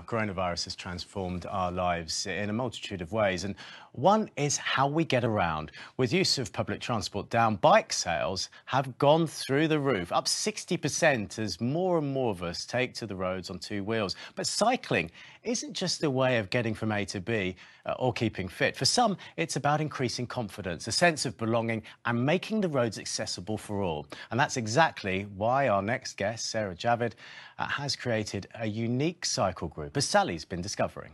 Coronavirus has transformed our lives in a multitude of ways, and one is how we get around. With use of public transport down, bike sales have gone through the roof, up 60% as more and more of us take to the roads on two wheels. But cycling isn't just a way of getting from A to B or keeping fit. For some, it's about increasing confidence, a sense of belonging and making the roads accessible for all. And that's exactly why our next guest, Sarah Javid, has created a unique cycle group, as Sally's been discovering.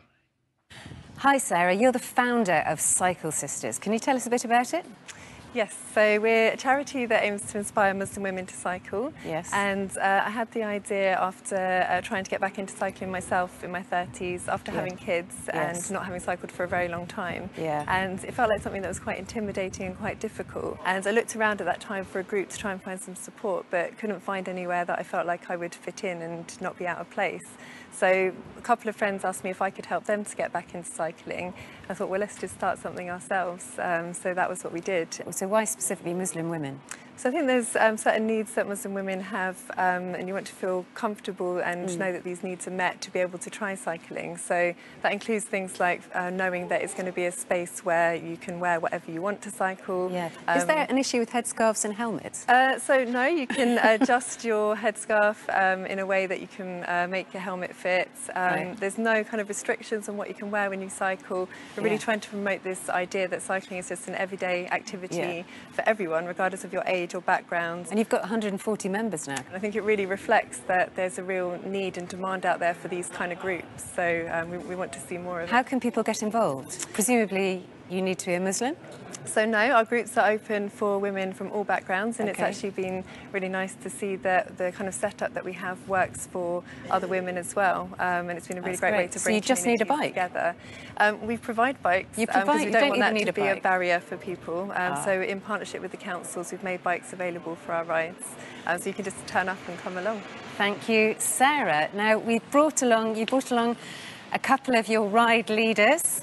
Hi Sarah, you're the founder of Cycle Sisters. Can you tell us a bit about it? Yes, so we're a charity that aims to inspire Muslim women to cycle. Yes. And I had the idea after trying to get back into cycling myself in my 30s, after having kids and not having cycled for a very long time. Yeah. And it felt like something that was quite intimidating and quite difficult. And I looked around at that time for a group to try and find some support, but couldn't find anywhere that I felt like I would fit in and not be out of place. So a couple of friends asked me if I could help them to get back into cycling. I thought, well, let's just start something ourselves. So that was what we did. So why specifically Muslim women? So I think there's certain needs that Muslim women have, and you want to feel comfortable and know that these needs are met to be able to try cycling. So that includes things like knowing that it's going to be a space where you can wear whatever you want to cycle. Yeah. Is there an issue with headscarves and helmets? So no, you can adjust your headscarf in a way that you can make your helmet fit. Right. There's no kind of restrictions on what you can wear when you cycle. We're really trying to promote this idea that cycling is just an everyday activity for everyone, regardless of your age or background. And you've got 140 members now. And I think it really reflects that there's a real need and demand out there for these kind of groups. So we want to see more of it. How can people get involved? Presumably you need to be a Muslim? So no, our groups are open for women from all backgrounds, and it's actually been really nice to see that the kind of setup that we have works for other women as well, and it's been a really great way to bring So you just need a bike together. We provide bikes because we don't want that need to be a bike. barrier for people. So in partnership with the councils, we've made bikes available for our rides, so you can just turn up and come along. Thank you, Sarah. Now you brought along a couple of your ride leaders.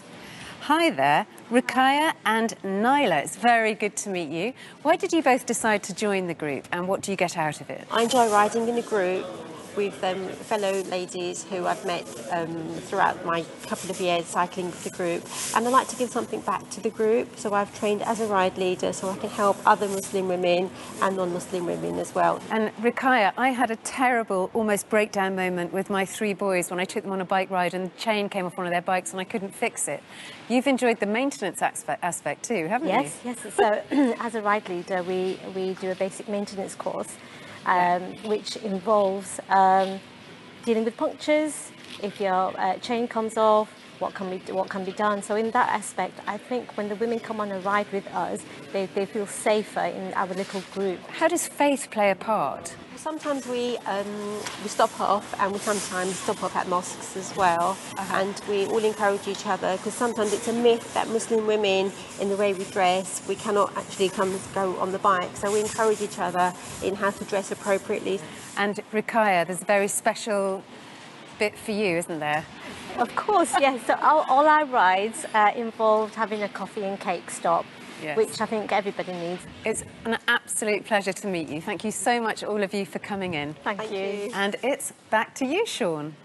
Hi there, Rukaiya and Naila. It's very good to meet you. Why did you both decide to join the group, and what do you get out of it? I enjoy riding in a group with fellow ladies who I've met throughout my couple of years cycling with the group, and I like to give something back to the group. So I've trained as a ride leader so I can help other Muslim women and non-Muslim women as well. And Rukaiya, I had a terrible, almost breakdown moment with my 3 boys when I took them on a bike ride and the chain came off one of their bikes and I couldn't fix it. You've enjoyed the maintenance aspect too, haven't you? Yes. So as a ride leader, we do a basic maintenance course, which involves dealing with punctures. If your chain comes off, what can be done. So in that aspect, I think when the women come on a ride with us, they feel safer in our little group. How does faith play a part? Sometimes we stop off, and we sometimes stop off at mosques as well, and we all encourage each other, because sometimes it's a myth that Muslim women, in the way we dress, we cannot actually go on the bike. So we encourage each other in how to dress appropriately. And Rukaiya, there's a very special bit for you, isn't there? Of course, yes. So all our rides involved having a coffee and cake stop, which I think everybody needs. It's an absolute pleasure to meet you. Thank you so much, all of you, for coming in. Thank you. And it's back to you, Sean.